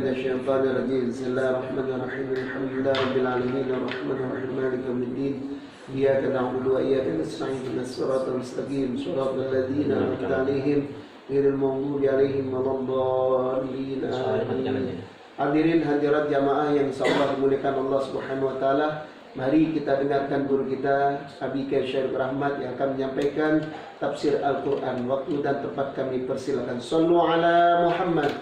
الشيطان الرجيم بسم الله الرحمن الرحيم الحمد لله رب العالمين الرحمن الرحيم مالك يوم الدين إياك نعبد وإياك نستعين اهدنا الصراط المستقيم صراط الذين أنعمت عليهم غير المغضوب عليهم ولا الضالين آمين. Hadirin hadirat jamaah yang insyaallah dimuliakan Allah Subhanahu wa taala. Mari kita dengarkan guru kita Abi Syarif Rahmat yang akan menyampaikan tafsir Al-Qur'an. Waktu dan tempat kami persilakan. Shallu ala Muhammad.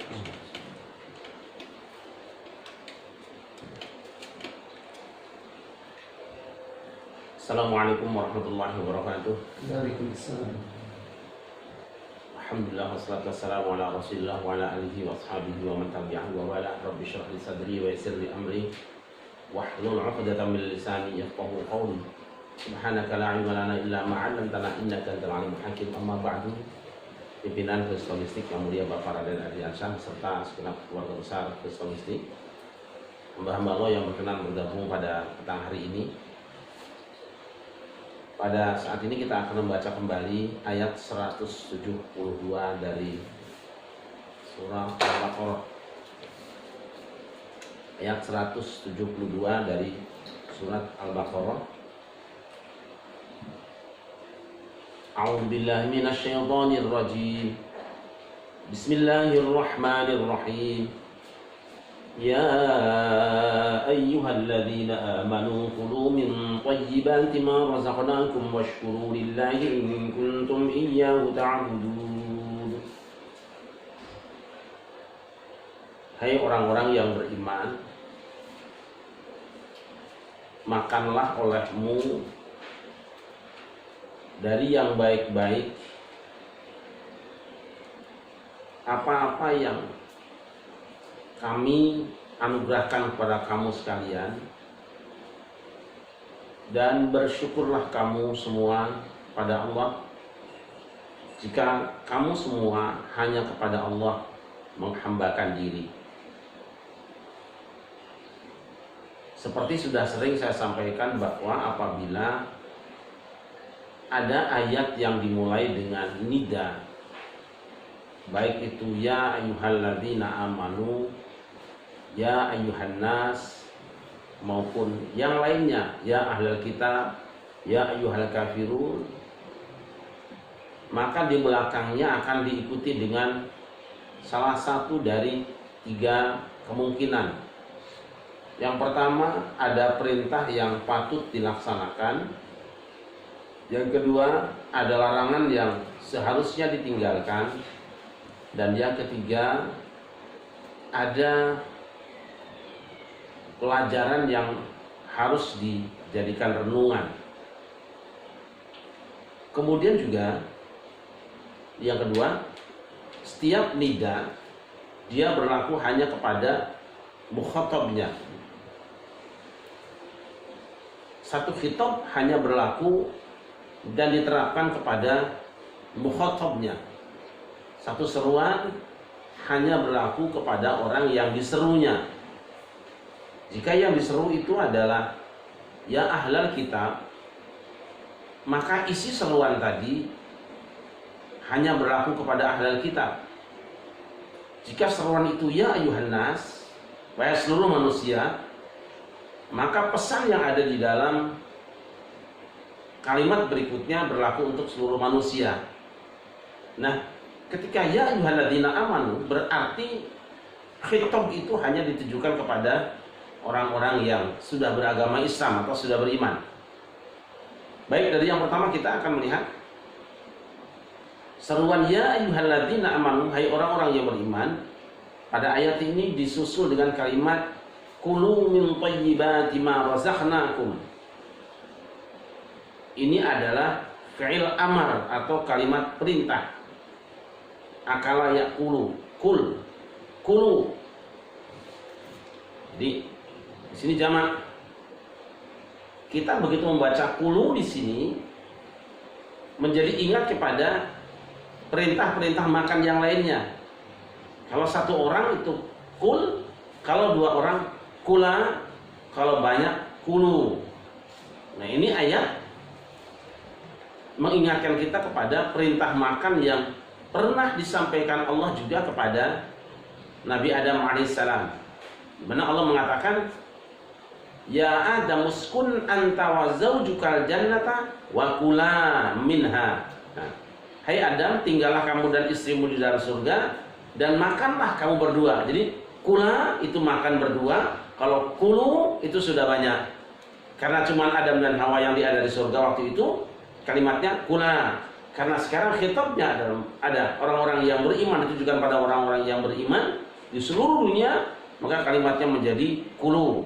Assalamualaikum warahmatullahi wabarakatuh. Waalaikumsalam. Alhamdulillah wassalatu wassalamu ala Rasulillah wa ala alihi wa ashabihi wa man tabi'ahu wa wala. Rabbi shrah li sadri wa yassir li amri wahlul 'uqdatam min lisani yafqahu qawli. Subhanaka la 'ilma lana illa ma 'allamtana innaka antal 'alimul hakim. Amma ba'du. Pimpinan Holistik yang mulia Bapak Raden Ardiansyah serta segenap keluarga besar Holistik, hamba-hamba Allah yang berkenan bergabung pada petang hari ini. Pada saat ini kita akan membaca kembali ayat 172 dari surah Al-Baqarah. Ayat 172 dari surat Al-Baqarah. A'udzu billahi minasy syaithanir rajim. Bismillahirrahmanirrahim. Ya ayyuhalladzina amanu kulu min thayyibati ma razaqnakum washkuru lillahi in kuntum iyyahu ta'budun. Hai orang-orang yang beriman, makanlah olehmu dari yang baik-baik apa-apa yang kami anugerahkan kepada kamu sekalian, dan bersyukurlah kamu semua pada Allah jika kamu semua hanya kepada Allah menghambakan diri. Seperti sudah sering saya sampaikan bahwa apabila ada ayat yang dimulai dengan nida, baik itu ya ayyuhalladzina amanu, ya ayyuhan nas, maupun yang lainnya, ya ahlul kitab, ya ayyuhal kafirun, maka di belakangnya akan diikuti dengan salah satu dari tiga kemungkinan. Yang pertama, ada perintah yang patut dilaksanakan. Yang kedua, ada larangan yang seharusnya ditinggalkan. Dan yang ketiga, ada pelajaran yang harus dijadikan renungan. Kemudian juga yang kedua, setiap nida dia berlaku hanya kepada mukhatabnya. Satu khitab hanya berlaku dan diterapkan kepada mukhatabnya. Satu seruan hanya berlaku kepada orang yang diserunya. Jika yang diseru itu adalah ya ahlal kitab, maka isi seruan tadi hanya berlaku kepada ahlal kitab. Jika seruan itu ya ayyuhan nas, wahai seluruh manusia, maka pesan yang ada di dalam kalimat berikutnya berlaku untuk seluruh manusia. Nah, ketika ya ayyuhalladzina amanu, berarti khitab itu hanya ditujukan kepada orang-orang yang sudah beragama Islam atau sudah beriman. Baik, dari yang pertama kita akan melihat seruan ya ayyuhalladzina amanu, hai orang-orang yang beriman. Pada ayat ini disusul dengan kalimat kulu min thayyibati ma razaqnakum. Ini adalah fi'il amar atau kalimat perintah. Akala yaqulu, kul, kulu. Jadi di sini jamak. Kita begitu membaca kulu di sini menjadi ingat kepada perintah-perintah makan yang lainnya. Kalau satu orang itu kul, kalau dua orang kula, kalau banyak kulu. Nah, ini ayat mengingatkan kita kepada perintah makan yang pernah disampaikan Allah juga kepada Nabi Adam alaihissalam. Di mana Allah mengatakan, Ya Adam uskun anta wa zaujukal jannata wa kula minha. Nah, hai Adam, tinggallah kamu dan istrimu di dalam surga dan makanlah kamu berdua. Jadi kula itu makan berdua, kalau kulu itu sudah banyak. Karena cuma Adam dan Hawa yang ada di surga waktu itu, kalimatnya kula. Karena sekarang khitabnya ada orang-orang yang beriman, ditujukan pada orang-orang yang beriman di seluruh dunia, maka kalimatnya menjadi kulu.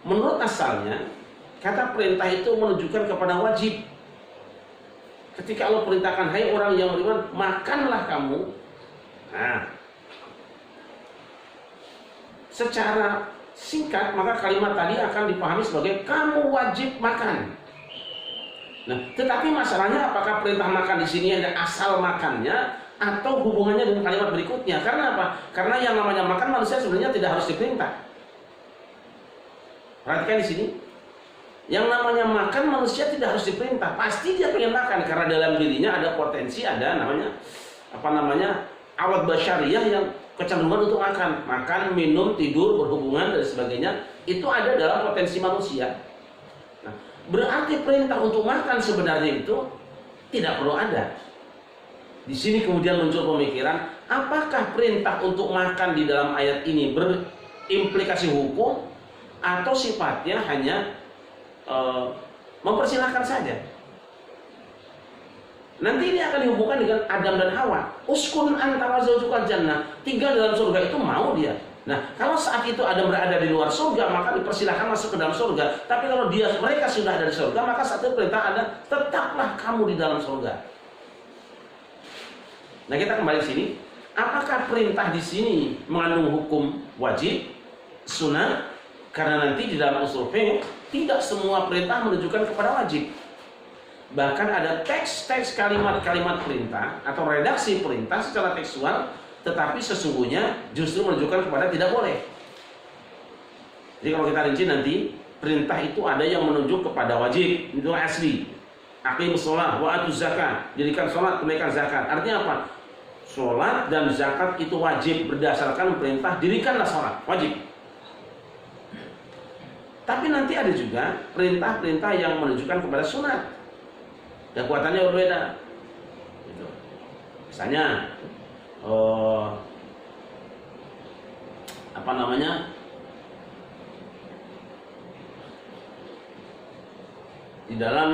Menurut asalnya, kata perintah itu menunjukkan kepada wajib. Ketika Allah perintahkan, hai orang yang beriman, makanlah kamu. Nah, secara singkat, maka kalimat tadi akan dipahami sebagai kamu wajib makan. Nah, tetapi masalahnya apakah perintah makan di sini ada asal makannya atau hubungannya dengan kalimat berikutnya? Karena apa? Karena yang namanya makan manusia sebenarnya tidak harus diperintah. Perhatikan di sini, yang namanya makan manusia tidak harus diperintah, pasti dia pengen makan karena dalam dirinya ada potensi, ada awat basyariyah yang kecenderungan untuk makan, minum, tidur, berhubungan dan sebagainya, itu ada dalam potensi manusia. Nah, berarti perintah untuk makan sebenarnya itu tidak perlu ada. Di sini kemudian muncul pemikiran, apakah perintah untuk makan di dalam ayat ini berimplikasi hukum atau sifatnya hanya mempersilahkan saja. Nanti ini akan dihubungkan dengan Adam dan Hawa. Uskun anta wa zaujukal jannah, tinggal dalam surga itu mau dia. Nah, kalau saat itu Adam berada di luar surga, maka dipersilahkan masuk ke dalam surga. Tapi kalau mereka sudah ada di surga, maka saat itu perintah ada, tetaplah kamu di dalam surga. Nah, kita kembali ke sini. Apakah perintah di sini mengandung hukum wajib, sunnah? Karena nanti di dalam usul fiqh tidak semua perintah menunjukkan kepada wajib. Bahkan ada teks-teks kalimat-kalimat perintah atau redaksi perintah secara tekstual, tetapi sesungguhnya justru menunjukkan kepada tidak boleh. Jadi kalau kita rinci nanti, perintah itu ada yang menunjuk kepada wajib, itu asli. Aqimus shalah wa atuz zakat, dirikan salat, tunaikan zakat. Artinya apa? Salat dan zakat itu wajib berdasarkan perintah dirikanlah salat, wajib. Tapi nanti ada juga perintah-perintah yang menunjukkan kepada sunat. Dan kuatannya berbeda. Gitu. Misalnya, di dalam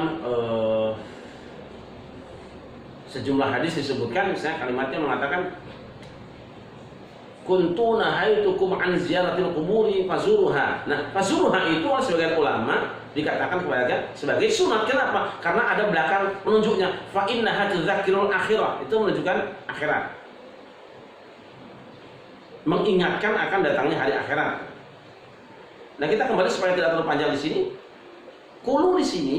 sejumlah hadis disebutkan, misalnya kalimatnya mengatakan, kuntu nahaitukum an ziyaratil quburi fazuruha. Nah, fazuruha itu oleh sebagian ulama dikatakan sebagai sunat. Kenapa? Karena ada belakang menunjuknya. Fa innaha tudzakirul akhirah. Itu menunjukkan akhirat. Mengingatkan akan datangnya hari akhirat. Nah, kita kembali supaya tidak terlalu panjang di sini. Kulu di sini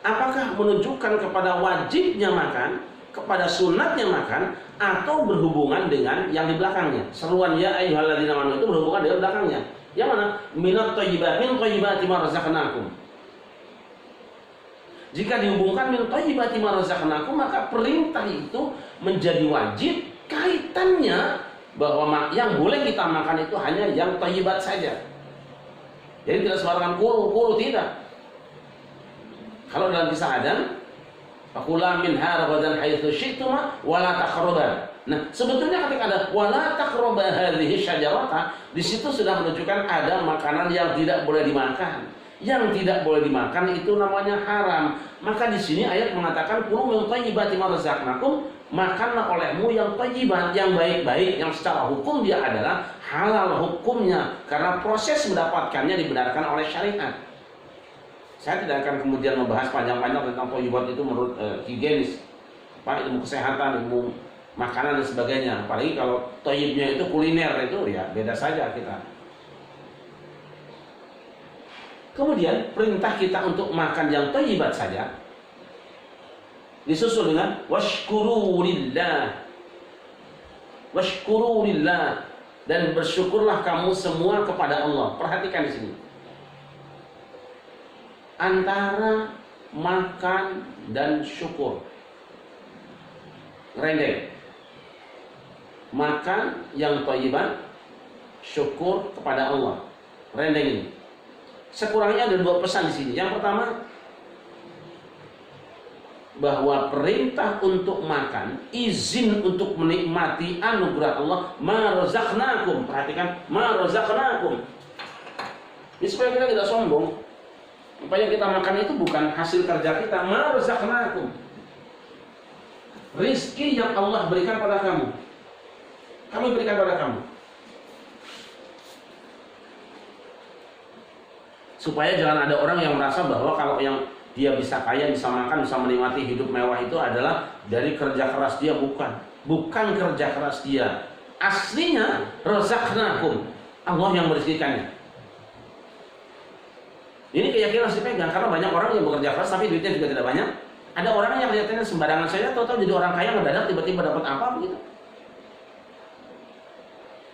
apakah menunjukkan kepada wajibnya makan, kepada sunatnya makan, atau berhubungan dengan yang di belakangnya? Seruan ya ayyuhalladzina amanu itu berhubungan dengan belakangnya. Yang mana? Minat thayyibati ma razaqnakum. Jika dihubungkan min thayyibati ma razaqnakum, maka perintah itu menjadi wajib, kaitannya bahwa yang boleh kita makan itu hanya yang thayyibat saja. Jadi tidak sembarangan kulu tidak. Kalau dalam kisah Adam, fakula minha ragadan haitsu syi'tuma wa la taqraban. Nah, sebetulnya ketika ada wa la taqrabu hadhihi syajarata, di situ sudah menunjukkan ada makanan yang tidak boleh dimakan. Yang tidak boleh dimakan itu namanya haram. Maka di sini ayat mengatakan kulu min thayyibati ma razaqnakum, makanlah olehmu yang thayyibat, yang baik-baik, yang secara hukum dia adalah halal hukumnya karena proses mendapatkannya dibenarkan oleh syariat. Saya tidak akan kemudian membahas panjang-panjang tentang thayyibat itu menurut higienis, ilmu kesehatan, ilmu makanan dan sebagainya. Apalagi kalau thayyibnya itu kuliner, itu ya beda saja kita. Kemudian perintah kita untuk makan yang thayyibat saja disusul dengan washkuru lillah. Washkuru lillah, dan bersyukurlah kamu semua kepada Allah. Perhatikan di sini. Antara makan dan syukur, rendeng. makan yang thayyiban, syukur kepada Allah. Rendeng ini. Sekurangnya ada 2 pesan di sini. Yang pertama, bahwa perintah untuk makan, izin untuk menikmati anugerah Allah, ma razaqnakum. Perhatikan, ma razaqnakum. Ini supaya kita tidak sombong. Apa yang kita makan itu bukan hasil kerja kita, ma razaqnakum. Rizki yang Allah berikan pada kamu, kami berikan pada kamu. Supaya jangan ada orang yang merasa bahwa kalau yang dia bisa kaya, bisa makan, bisa menikmati hidup mewah itu adalah dari kerja keras dia. Bukan kerja keras dia. Aslinya razaqnakum, Allah yang merezekikannya. Ini keyakinan harus dipegang, karena banyak orang yang bekerja keras tapi duitnya juga tidak banyak. Ada orang yang kelihatannya sembarangan saja, tahu-tahu jadi orang kaya mendadak tiba-tiba dapat apa begitu.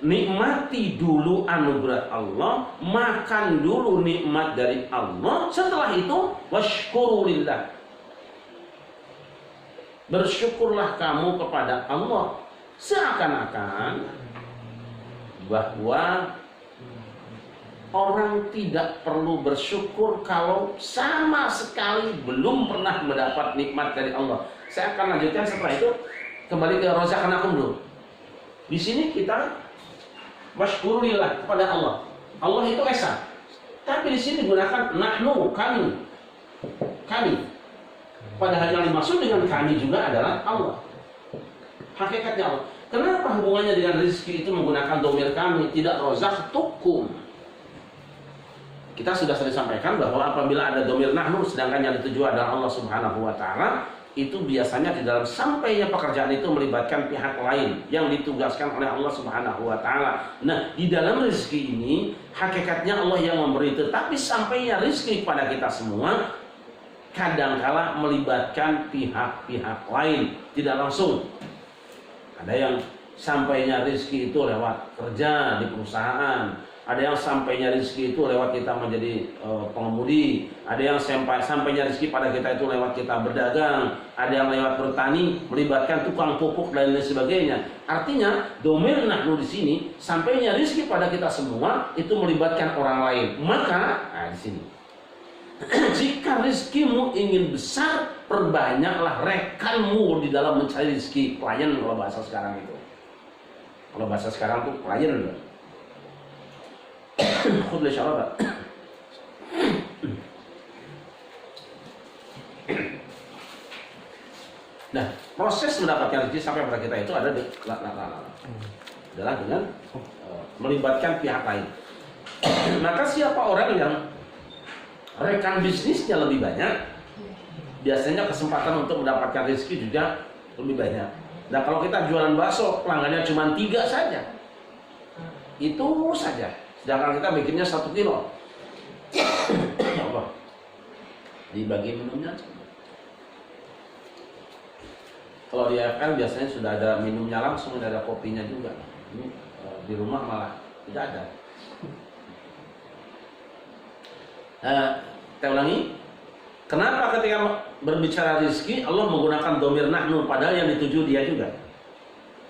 Nikmati dulu anugerah Allah, makan dulu nikmat dari Allah. Setelah itu washkurulillah, bersyukurlah kamu kepada Allah. Seakan-akan bahwa orang tidak perlu bersyukur kalau sama sekali belum pernah mendapat nikmat dari Allah. Saya akan lanjutkan setelah itu, kembali ke razaqnakum dulu. Di sini kita washkurulillah kepada Allah. Allah itu esa. Tapi di sini digunakan nahnu, kami. Padahal yang dimaksud dengan kami juga adalah Allah. Hakikatnya Allah. Kenapa hubungannya dengan rezeki itu menggunakan dhamir kami, tidak razaqtukum? Kita sudah sering sampaikan bahwa apabila ada dhamir nahnu sedangkan yang dituju adalah Allah Subhanahu wa taala, itu biasanya di dalam sampainya pekerjaan itu melibatkan pihak lain yang ditugaskan oleh Allah Subhanahu wa taala. Nah, di dalam rezeki ini hakikatnya Allah yang memberi, tetapi sampainya rezeki kepada kita semua kadangkala melibatkan pihak-pihak lain, tidak langsung. Ada yang sampainya rezeki itu lewat kerja di perusahaan. Ada yang sampainya rezeki itu lewat kita menjadi pengemudi. Ada yang sampainya rezeki pada kita itu lewat kita berdagang. Ada yang lewat bertani, melibatkan tukang pupuk dan lain sebagainya. Artinya, dhamir nahnu di sini sampainya rezeki pada kita semua itu melibatkan orang lain. Maka, di sini, jika rezekimu ingin besar, perbanyaklah rekanmu di dalam mencari rezeki. Pelayan kalau bahasa sekarang itu. Kalau bahasa sekarang tuh pelayan. Khudh li syaraba. Nah, proses mendapatkan rezeki sampai pada kita itu ada adalah dengan melibatkan pihak lain. Maka siapa orang yang rekan bisnisnya lebih banyak, biasanya kesempatan untuk mendapatkan rezeki juga lebih banyak. Nah, kalau kita jualan bakso, pelanggannya cuma 3 saja, itu saja. Sedangkan kita bikinnya 1 kilo. Apa? Dibagi minumnya. Kalau di FL biasanya sudah ada minumnya langsung, ada kopinya juga. Ini di rumah malah tidak ada. Kita ulangi. Kenapa ketika berbicara rezeki Allah menggunakan dhamir nahnu, padahal yang dituju dia juga.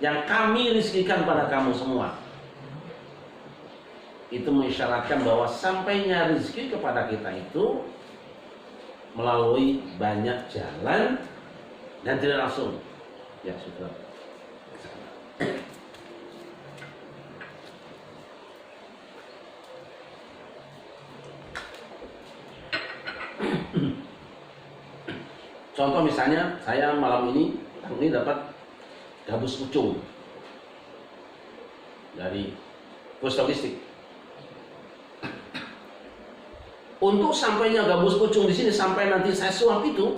Yang kami rezekikan pada kamu semua. Itu mengisyaratkan bahwa sampainya rezeki kepada kita itu melalui banyak jalan dan tidak langsung. Ya, sudah. Contoh misalnya, saya malam ini dapat gabus pucung dari pos logistik. Untuk sampainya gabus pucung di sini, sampai nanti saya suap itu,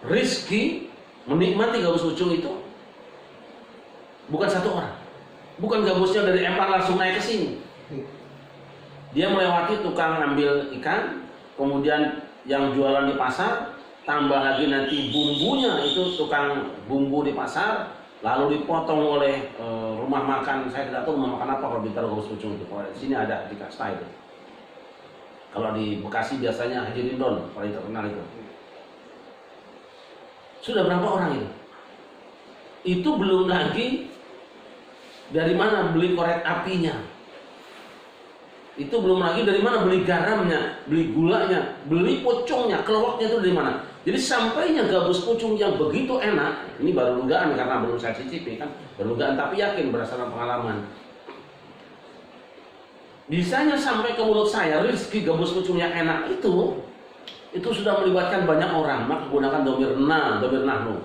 rizki menikmati gabus pucung itu bukan 1 orang, bukan gabusnya dari Empang langsung naik ke sini. Dia melewati tukang ngambil ikan, kemudian yang jualan di pasar, tambah lagi nanti bumbunya itu tukang bumbu di pasar, lalu dipotong oleh rumah makan. Saya tidak tahu rumah makan apa kalau bicara gabus pucung itu. Kalau di sini ada di Kasta itu. Kalau di Bekasi biasanya Haji Rindon, paling terkenal itu. Sudah berapa orang itu? Itu belum lagi Dari mana beli korek apinya? Itu belum lagi dari mana beli garamnya, beli gulanya, beli pucungnya, keluaknya itu dari mana? Jadi sampainya gabus pucung yang begitu enak, ini baru dugaan karena belum saya cicipi kan, baru dugaan tapi yakin berdasarkan pengalaman. Bisanya sampai ke mulut saya rezeki gabus pucung yang enak itu sudah melibatkan banyak orang, maka gunakan domir nahnu.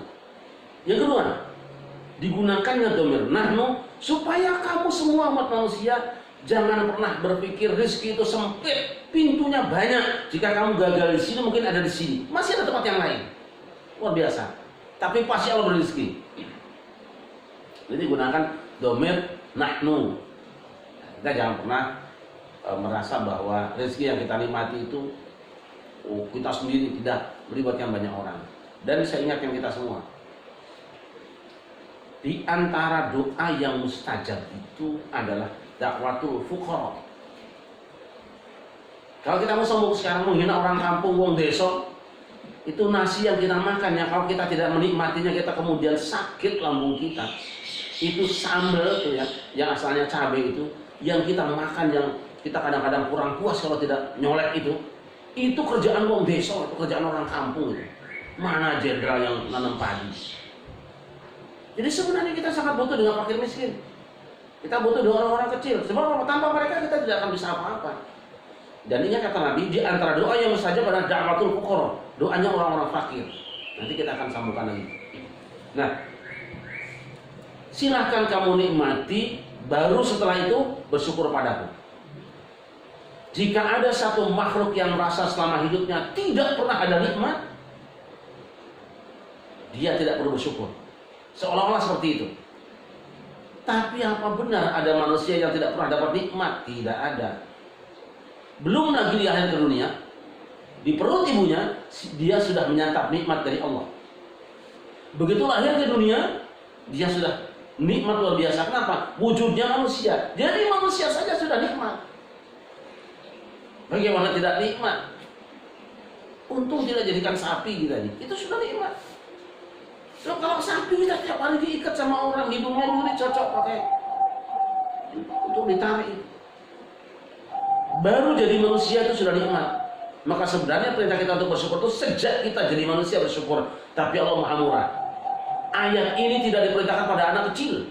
Yang kedua, digunakannya domir nahnu supaya kamu semua umat manusia jangan pernah berpikir rezeki itu sempit, pintunya banyak. Jika kamu gagal di sini, mungkin ada di sini. Masih ada tempat yang lain. Luar biasa. Tapi pasti Allah beri rezeki. Jadi gunakan domir nahnu. Kita jangan pernah merasa bahwa rezeki yang kita nikmati itu kita sendiri, tidak, melibatkan banyak orang. Dan saya ingatkan kita semua, di antara doa yang mustajab itu adalah dakwatul fuqara. Kalau kita mau sombong sekarang menghina orang kampung, wong desa, itu nasi yang kita makan ya, kalau kita tidak menikmatinya, kita kemudian sakit lambung kita. Itu sambal tuh ya, yang asalnya cabai yang kita makan, yang kita kadang-kadang kurang puas kalau tidak nyolek itu kerjaan wong desa, itu kerjaan orang kampung itu. Mana jenderal yang nanam padi? Jadi sebenarnya kita sangat butuh dengan fakir miskin. Kita butuh dengan orang-orang kecil. Sebab tanpa mereka kita tidak akan bisa apa-apa. Dan ini kata Nabi, di antara doa yang mustajab adalah da'watul fuqara, doanya orang-orang fakir. Nanti kita akan sambungkan lagi. Nah, silahkan kamu nikmati, baru setelah itu bersyukur padaku. Jika ada satu makhluk yang merasa selama hidupnya tidak pernah ada nikmat, dia tidak perlu bersyukur. Seolah-olah seperti itu. Tapi apa benar ada manusia yang tidak pernah dapat nikmat? Tidak ada. Belum lagi di akhir ke dunia, di perut ibunya, dia sudah menyantap nikmat dari Allah. Begitu lahir ke dunia, dia sudah nikmat luar biasa. Kenapa? Wujudnya manusia. Jadi manusia saja sudah nikmat. Bagaimana tidak nikmat? Untung tidak jadikan sapi kita ini. Itu sudah nikmat. So, kalau sapi kita tiap hari diikat sama orang, hidungnya dulu dicocok pakai untuk ditarik. Baru jadi manusia itu sudah nikmat. Maka sebenarnya perintah kita untuk bersyukur itu sejak kita jadi manusia bersyukur. Tapi Allah Maha Murah. Ayat ini tidak diperintahkan pada anak kecil,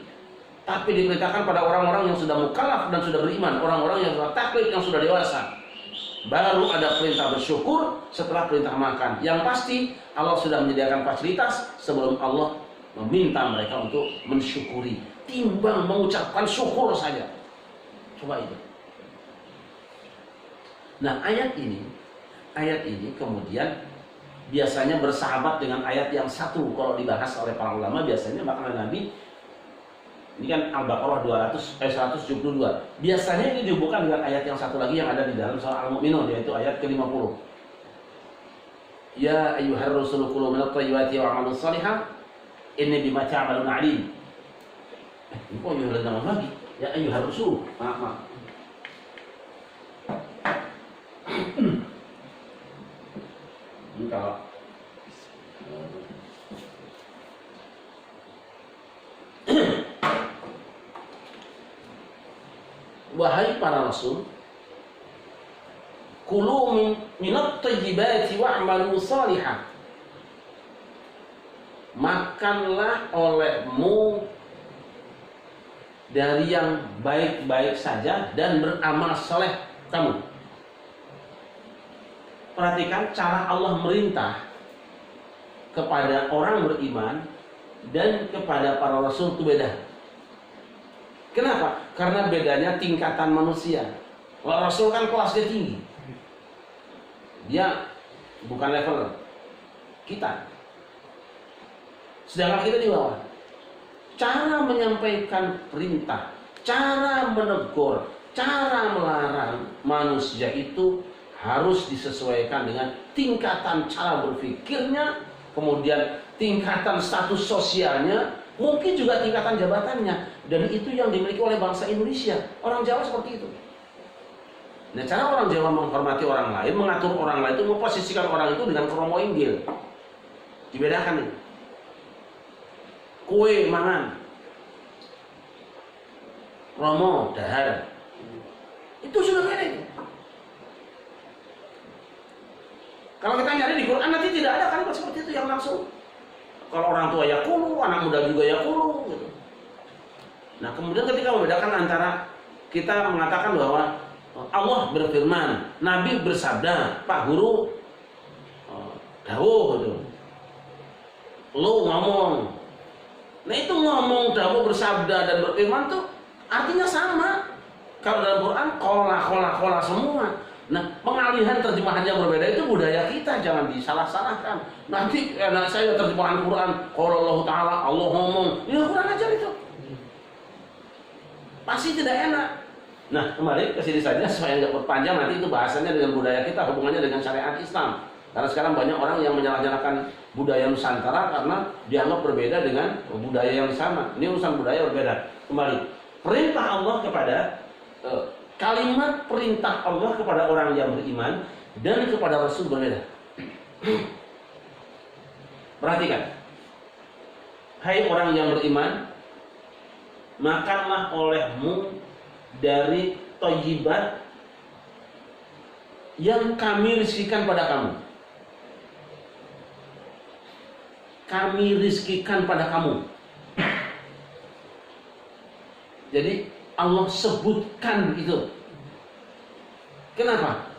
tapi diperintahkan pada orang-orang yang sudah mukallaf dan sudah beriman, orang-orang yang sudah taklif, yang sudah dewasa. Baru ada perintah bersyukur setelah perintah makan. Yang pasti Allah sudah menyediakan fasilitas sebelum Allah meminta mereka untuk mensyukuri. Timbang mengucapkan syukur saja. Coba itu. Nah, ayat ini kemudian biasanya bersahabat dengan ayat yang satu. Kalau dibahas oleh para ulama biasanya makanan Nabi ini kan Al-Baqarah 172. Biasanya ini dihubungkan dengan ayat yang satu lagi yang ada di dalam surah Al-Mu'minun, yaitu ayat ke-50. Ya ayyuhar rusulu kulu minat thayyibati wa'malus shalihan inni bima ta'malun alim. Ini kok ayyuhal ladzina lagi? Ya ayyuhar rusul. Maaf. Ini kalau wahai para rasul, kulu minat thayyibati wa'malu shalihan. Makanlah olehmu dari yang baik-baik saja dan beramal saleh kamu. Perhatikan cara Allah merintah kepada orang beriman dan kepada para rasul itu beda. Kenapa? Karena bedanya tingkatan manusia. Kalau Rasul kan kelasnya tinggi, dia bukan level kita, sedangkan kita di bawah. Cara menyampaikan perintah, cara menegur, cara melarang manusia itu harus disesuaikan dengan tingkatan cara berpikirnya, kemudian tingkatan status sosialnya, mungkin juga tingkatan jabatannya. Dan itu yang dimiliki oleh bangsa Indonesia. Orang Jawa seperti itu. Nah, cara orang Jawa menghormati orang lain, mengatur orang lain itu, memposisikan orang itu dengan kromo inggil. Dibedakan ini. Kue mangan. Romo, dahar. Itu sudah beda itu. Kalau kita nyari di Quran nanti tidak ada kalimat seperti itu yang langsung. Kalau orang tua yaqulu, anak muda juga yaqulu gitu. Nah, kemudian ketika membedakan antara kita mengatakan bahwa Allah berfirman, Nabi bersabda, Pak Guru dawuh gitu. Lu ngomong. Nah, itu ngomong, dawuh, bersabda dan berfirman tuh artinya sama. Kalau dalam Quran kola semua. Nah, pengalihan terjemahan yang berbeda itu budaya kita, jangan disalah-salahkan. Nanti anak saya terjemahan Quran, qala Allah Ta'ala, Allah ngomong. Ya Quran aja itu. Pasti tidak enak. Nah, kembali ke sini saja supaya nggak berpanjang, nanti itu bahasannya dengan budaya kita, hubungannya dengan syariat Islam. Karena sekarang banyak orang yang menyalah-nyalahkan budaya Nusantara karena dianggap berbeda dengan budaya yang sama. Ini urusan budaya berbeda. Kembali, perintah Allah kepada kalimat perintah Allah kepada orang yang beriman dan kepada Rasul berbeda. Perhatikan, hai orang yang beriman, makanlah olehmu dari thayyibat yang kami rizkikan pada kamu. Kami rizkikan pada kamu. Jadi Allah sebutkan itu. Kenapa?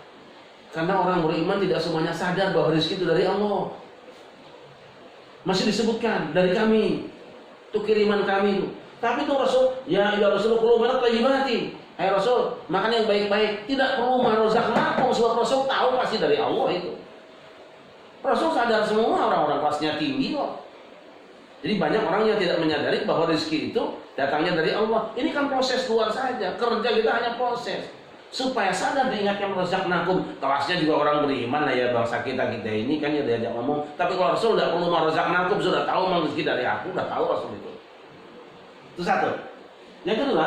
Karena orang beriman tidak semuanya sadar bahwa rezeki itu dari Allah. Masih disebutkan dari kami. Itu kiriman kami itu. Tapi itu Rasul, ya Rasul kulu minat thayyibati. Hai Rasul, makan yang baik-baik. Tidak perlu marozaknakum, sebab Rasul tahu pasti dari Allah itu. Rasul sadar semua, orang-orang kelasnya tinggi kok. Jadi banyak orang yang tidak menyadari bahwa rezeki itu datangnya dari Allah. Ini kan proses luar saja. Kerja kita hanya proses. Supaya sadar diingatkan marozaknakum. Kelasnya juga orang beriman lah ya, bangsa kita ini kan ya diajak ngomong. Tapi kalau Rasul tidak perlu marozaknakum, sudah tahu memang rezeki dari aku, sudah tahu Rasul itu. Itu satu. Yang kedua,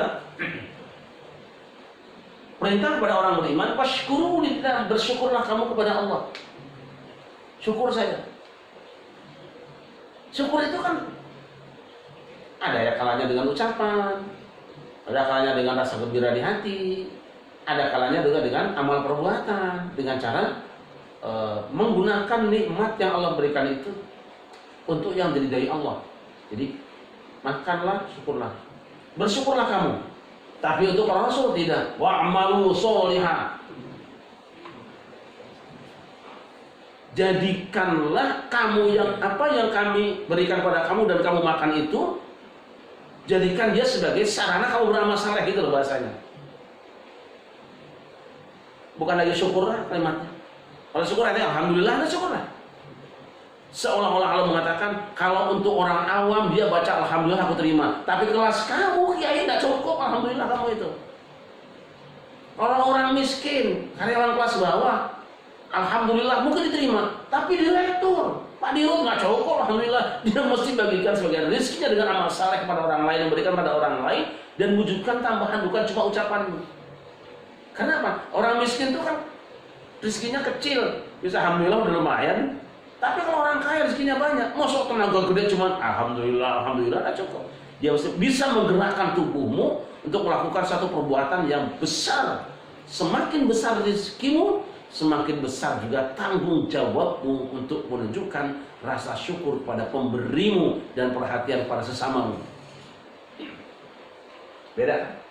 perintah kepada orang beriman, washkuru lillah, bersyukurlah kamu kepada Allah. Syukur saja. Syukur itu kan ada ya kalanya dengan ucapan, ada kalanya dengan rasa gembira di hati, ada kalanya juga dengan amal perbuatan, dengan cara menggunakan nikmat yang Allah berikan itu untuk yang jadi dari Allah. Jadi makanlah, syukurlah, bersyukurlah kamu. Tapi untuk para Rasul tidak. Wa'malu sholihah. Jadikanlah kamu yang apa yang kami berikan pada kamu dan kamu makan itu, jadikan dia sebagai sarana kamu beramal saleh, gitu loh bahasanya. Bukan lagi syukurlah kalimatnya. Kalau syukur artinya alhamdulillah, ada syukurlah. Seolah-olah Allah mengatakan kalau untuk orang awam dia baca alhamdulillah aku terima, tapi kelas kamu kiai tidak cukup alhamdulillah kamu itu. Orang-orang miskin, karyawan kelas bawah, alhamdulillah mungkin diterima, tapi direktur, Pak Dirut nggak cukup alhamdulillah, dia mesti bagikan sebagian rezekinya dengan amal saleh kepada orang lain, memberikan pada orang lain dan wujudkan tambahan, bukan cuma ucapan. Kenapa? Orang miskin itu kan rezekinya kecil, bisa alhamdulillah udah lumayan. Tapi kalau orang kaya rezekinya banyak, masuk tenaga gede cuma alhamdulillah nggak cukup. Dia bisa menggerakkan tubuhmu untuk melakukan satu perbuatan yang besar. Semakin besar rezekimu, semakin besar juga tanggung jawabmu untuk menunjukkan rasa syukur pada pemberimu dan perhatian pada sesamamu. Beda.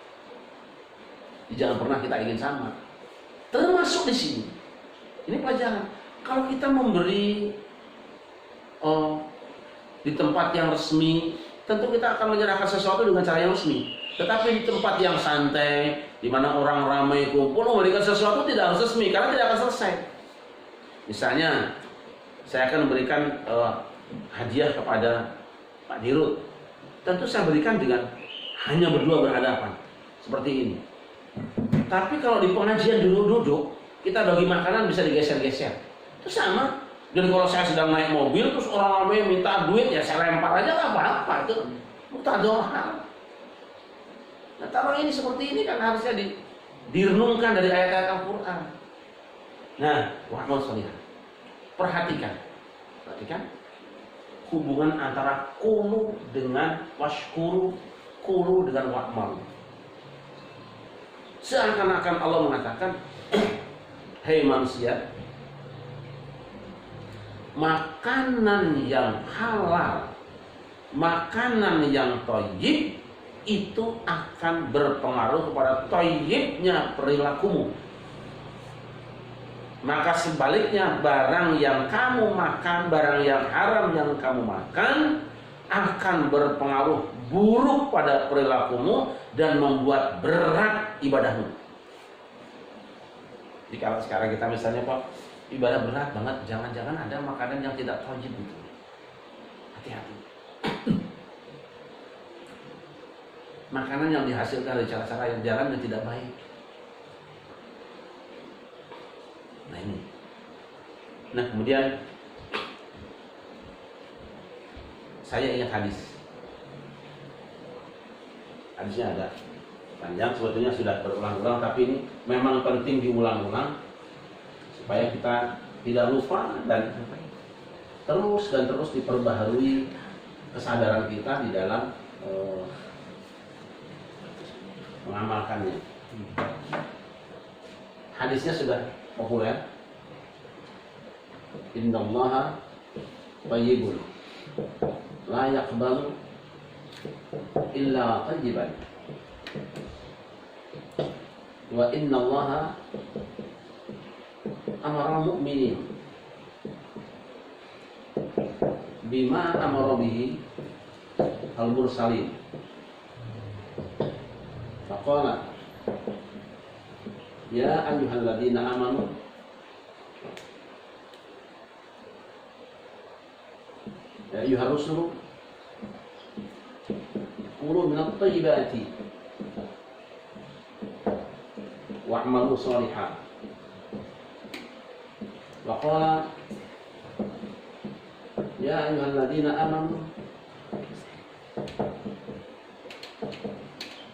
Jangan pernah kita ingin sama. Termasuk di sini. Ini pelajaran. Kalau kita memberi di tempat yang resmi, tentu kita akan menyerahkan sesuatu dengan cara yang resmi. Tetapi di tempat yang santai, di mana orang ramai kumpul, memberikan sesuatu tidak harus resmi, karena tidak akan selesai. Misalnya, saya akan memberikan hadiah kepada Pak Dirut. Tentu saya berikan dengan hanya berdua berhadapan, seperti ini. Tapi kalau di pengajian duduk-duduk, kita bagi makanan bisa digeser-geser. Itu sama. Jadi kalau saya sedang naik mobil, terus orang ramai minta duit, ya saya lempar aja, nggak apa-apa. Itu mutadohal. Nah, taruh ini seperti ini kan harusnya direnungkan dari ayat-ayat Al-Quran. Nah, wa'mal sholihah. Perhatikan hubungan antara kulu dengan washkuru, kulu dengan wa'mal. Seakan-akan Allah mengatakan, hei manusia, makanan yang halal, makanan yang thayyib itu akan berpengaruh kepada thayyibnya perilakumu. Maka sebaliknya, barang yang kamu makan, barang yang haram yang kamu makan akan berpengaruh buruk pada perilakumu dan membuat berat ibadahmu. Jadi kalau sekarang kita misalnya Pak, ibadah berat banget, jangan-jangan ada makanan yang tidak thayyib gitu. Hati-hati. Makanan yang dihasilkan dari cara-cara yang jalan yang tidak baik. Nah ini. Nah kemudian saya ingat hadis. Hadisnya agak panjang, sebetulnya sudah berulang-ulang, tapi ini memang penting diulang-ulang supaya kita tidak lupa dan terus diperbaharui kesadaran kita di dalam mengamalkannya. Hadisnya sudah populer. Innallaha thayyibun la yaqbalu illa thayyiban wa innallaha amara mu'minin bima amara bihi al-mursalin. Faqala ya ayyuhalladzina amanu ya ayyuhar rusulu kulu minat thayyibati wa'malu shalihan. Wa qala ya ayyuhalladzina amanu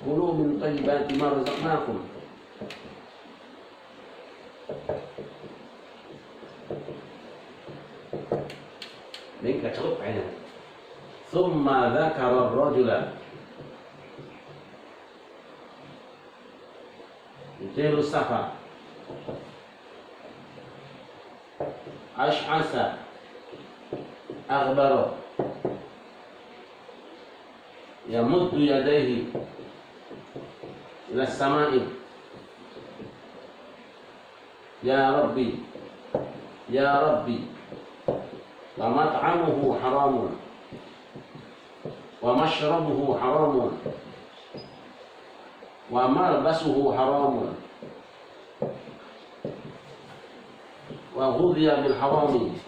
kulu min thayyibati ma razaqnakum. Ini kecuali kayaknya. Thumma dzakara ar-rajula yutilu safar ash'asa aghbara yamuddu yadayhi ila as-sama'i ya rabbi ya rabbi wa mat'amuhu haramun wa mashrabuhu haramun wa malbasuhu haramun wa ghudhiya bil harami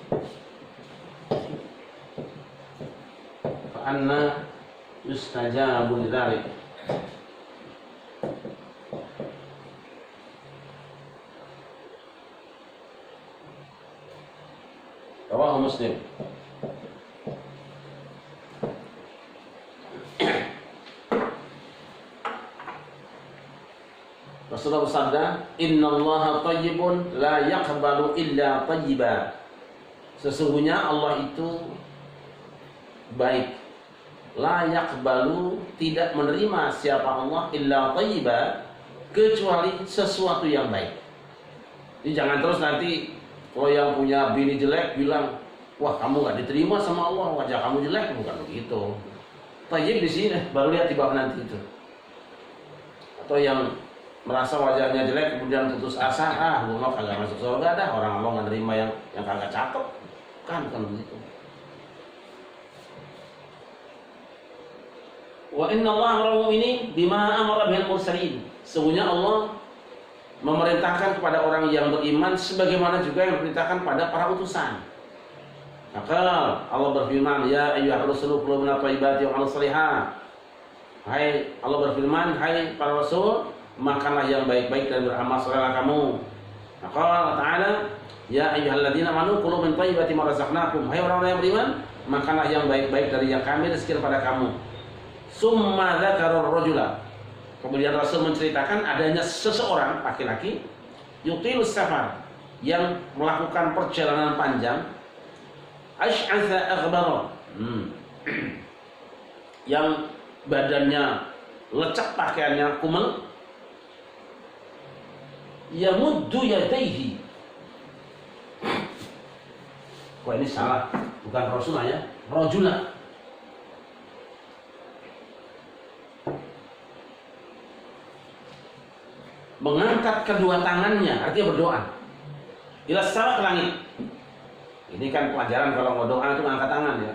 fa anna yustajabu lidzalik. Rawahu Muslim. Rasulullah bersabda, innallaha thayyibun la yaqbalu illa thayyiba. Sesungguhnya Allah itu baik. La yaqbalu, tidak menerima siapa Allah illa thayyiba, kecuali sesuatu yang baik. Jadi jangan terus nanti kalau yang punya bini jelek bilang, wah kamu gak diterima sama Allah, wajah kamu jelek. Bukan begitu. Thayyib di sini baru lihat di bab nanti itu. Atau yang merasa wajahnya jelek kemudian putus asa, gua mah kagak masuk surga dah, orang Allah nggak nerima yang kagak cakep, kan begitu. Wa inna Allah amara mu'minin bima amara bihil mursalin. Sesungguhnya Allah memerintahkan kepada orang yang beriman sebagaimana juga yang diperintahkan pada para utusan. Maka Allah berfirman, ya ayyuhar rusulu kulu minat thayyibati wa'malu shalihan. Hai Allah berfirman, hai para rasul, makanlah yang baik-baik dan beramal salehlah kamu. Maka Allah Ta'ala, ya ayyuhalladzina amanu kulu min thayyibati ma razaqnakum. Hai orang-orang yang beriman, makanlah yang baik-baik dari yang kami rezeki kepada kamu. Summa dzakara ar-rajula. Kemudian Rasul menceritakan adanya seseorang laki-laki yutilus safar, yang melakukan perjalanan panjang, ash'atha aghbara, yang badannya lecek, pakaiannya kumel, yamuddu yadayhi. Wah, ini salah, bukan Rasulullah ya, rajula. Mengangkat kedua tangannya, artinya berdoa. Ila sama ke langit. Ini kan pelajaran kalau mau doa itu angkat tangan ya.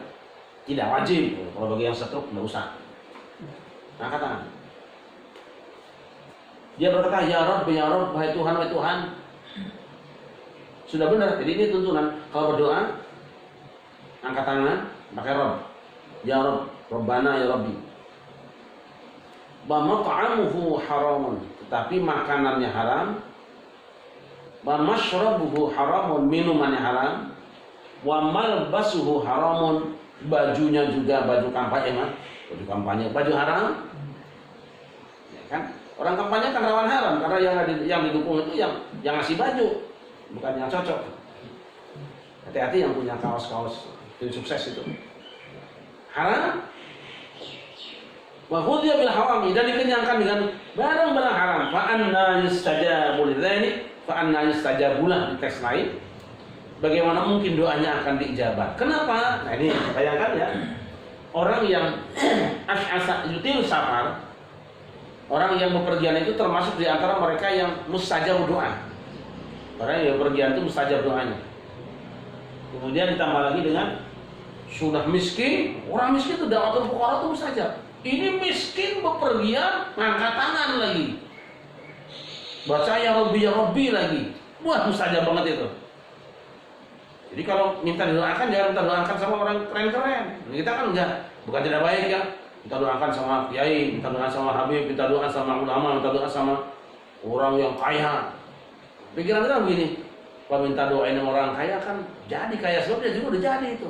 Tidak wajib. Kalau bagi yang stroke nggak usah. Angkat tangan. Dia berkata, ya Rabb, wahai Tuhan, wahai Tuhan. Sudah benar. Jadi ini tuntunan. Kalau berdoa, angkat tangan, pakai Rabb. Ya Rabb, Rabbana ya Rabbi. Wa mat'amuhu haramun. Tapi makanannya haram. Wa mashrabuhu haramun, minumannya haram. Wa malbasuhu haramun, bajunya juga baju kampanye, baju haram. Ya kan? Orang kampanye kan rawan haram karena yang didukung itu yang ngasih baju, bukan yang cocok. Hati-hati yang punya kaos-kaos tim sukses itu. Haram. Wa ghudhiya bil harami, dan dikenyangkan dengan barang-barang haram. Fa anna yustajabu lidzalik, fa anna yustajabu lah, di teks lain. Bagaimana mungkin doanya akan diijabah? Kenapa? Nah ini bayangkan ya, orang yang ash'asa yutil safar, orang yang bepergian itu termasuk di antara mereka yang mustajab doa. Orang yang bepergian itu mustajab doanya. Kemudian ditambah lagi dengan sudah miskin, orang miskin itu da'watul fuqara itu mustajab. Ini miskin bepergian, ngangkat tangan lagi, baca ya Rabbi lagi. Wah, mustajab banget itu. Jadi kalau minta didoakan, jangan minta doakan sama orang keren-keren. Kita kan enggak, bukan tidak baik ya. Minta doakan sama kiai, minta doakan sama habib, minta doakan sama ulama, minta doakan sama orang yang kaya. Pikiran kita begini, kalau minta doain sama orang kaya kan jadi kaya, sebab dia juga udah jadi itu.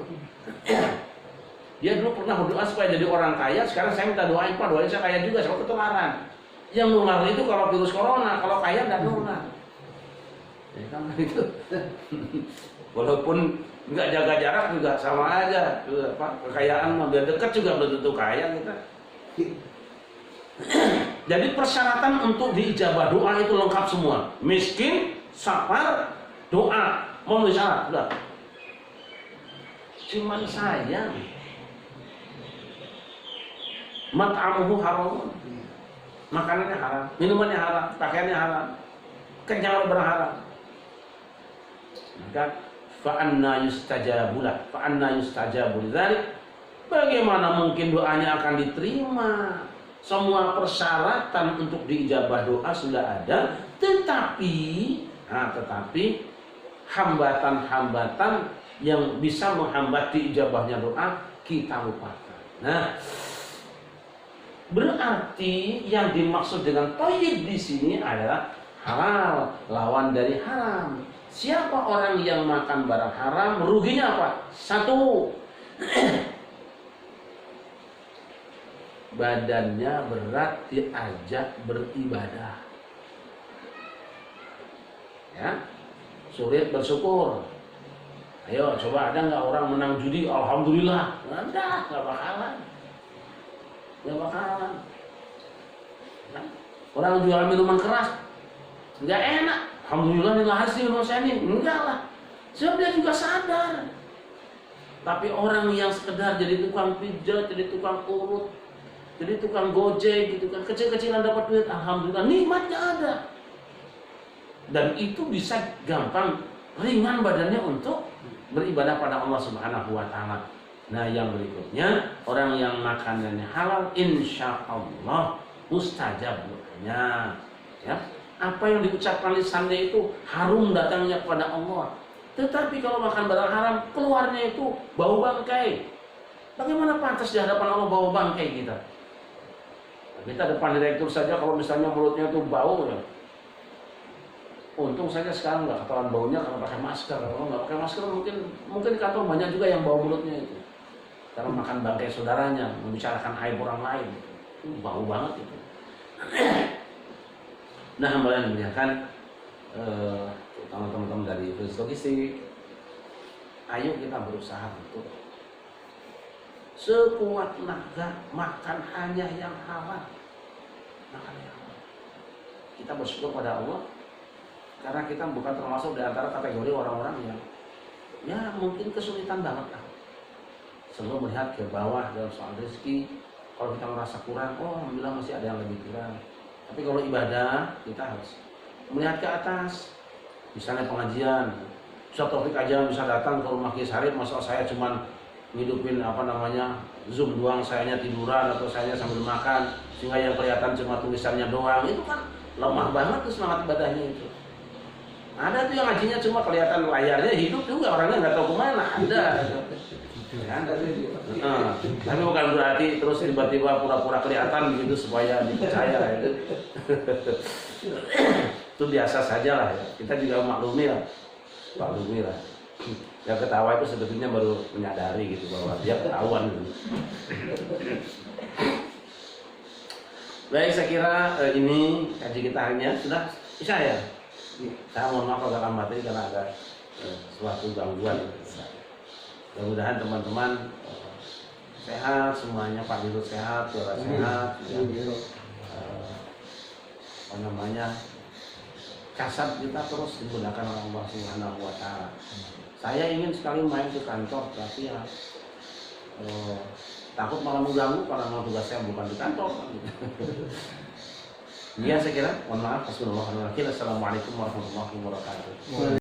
Dia dulu pernah berdoa supaya jadi orang kaya, sekarang saya minta doain, Pak, doain saya kaya juga, sebab ketularan. Yang nular itu kalau virus corona, kalau kaya enggak nular. Ya kan itu. Walaupun nggak jaga jarak juga sama aja, kekayaan mah biar dekat juga belum tentu kaya kita. Jadi persyaratan untuk diijabah doa itu lengkap semua. Miskin, safar, doa, memenuhi syarat, sudah. Cuman sayang, mat'amuhu haram, makanannya haram, minumannya haram, pakaiannya haram, kenyang berharam. Maka fa'anna yustajabu lah, fa'anna yustajabu lidzalik. Bagaimana mungkin doanya akan diterima? Semua persyaratan untuk diijabah doa sudah ada, tetapi hambatan-hambatan yang bisa menghambat diijabahnya doa kita lupakan. Nah, berarti yang dimaksud dengan thayyib di sini adalah halal, lawan dari haram. Siapa orang yang makan barang haram, ruginya apa? Satu, badannya berat diajak beribadah. Ya, sulit bersyukur. Ayo coba, ada nggak orang menang judi? Alhamdulillah. Nggak bakalan. Nah, orang jual minuman keras, nggak enak. Alhamdulillah nih lahir sih menurut saya ini. Enggak lah, sebab dia juga sadar. Tapi orang yang sekedar jadi tukang pijat, jadi tukang urut, jadi tukang gojek gitu kan, kecil-kecilan dapat duit, alhamdulillah nikmatnya ada. Dan itu bisa gampang, ringan badannya untuk beribadah pada Allah Subhanahu wa Ta'ala. Nah, yang berikutnya, orang yang makanannya halal, insya Allah mustajab doanya. Ya. Apa yang diucapkan lisannya itu harum datangnya kepada Allah. Tetapi kalau makan barang haram, keluarnya itu bau bangkai. Bagaimana pantas di hadapan Allah bau bangkai kita? Kita depan direktur saja kalau misalnya mulutnya itu bau ya. Untung saja sekarang nggak ketahuan baunya karena pakai masker. Kalau nggak pakai masker mungkin di kantor banyak juga yang bau mulutnya itu. Karena makan bangkai saudaranya, membicarakan aib orang lain. Itu bau banget itu. Nah, hamba yang dimuliakan, terutama teman-teman dari logistik, ayo kita berusaha untuk sekuat tenaga makan hanya yang halal. Makan yang halal. Kita bersyukur pada Allah, Karena kita bukan termasuk di antara kategori orang-orang yang ya mungkin kesulitan banget lah. Selalu melihat ke bawah dalam soal rezeki. Kalau kita merasa kurang, oh alhamdulillah masih ada yang lebih kurang. Tapi kalau ibadah kita harus melihat ke atas. Misalnya pengajian, Ustaz Taufik aja bisa datang ke rumah Kiai Sarip, masa saya cuman ngidupin Zoom doang, sayanya tiduran atau sayanya sambil makan, sehingga yang kelihatan cuma tulisannya doang. Itu kan lemah banget tuh semangat ibadahnya itu. Ada tuh yang ngajinya cuma kelihatan layarnya, hidup juga orangnya nggak tahu kemana. Ada. Kan? Tapi bukan berarti terus tiba-tiba pura-pura kelihatan gitu supaya dipercaya itu. Itu biasa saja lah ya. Kita juga maklumi lah. Yang ketawa itu sebetulnya baru menyadari gitu bahwa dia ketahuan gitu. Baik, saya kira ini kaji kita hari ini sudah bisa ya. Saya mohon maaf agak lambat tadi karena ada suatu gangguan. Mudah-mudahan teman-teman sehat semuanya, Pak Dirut sehat, Saudara sehat, kasat kita terus digunakan oleh Allah Subhanahu wa Ta'ala. Saya ingin sekali main ke kantor, tapi ya takut malah mengganggu karena tugas saya bukan di kantor. Iya, saya kira. Mohon maaf. Assalamualaikum warahmatullahi wabarakatuh.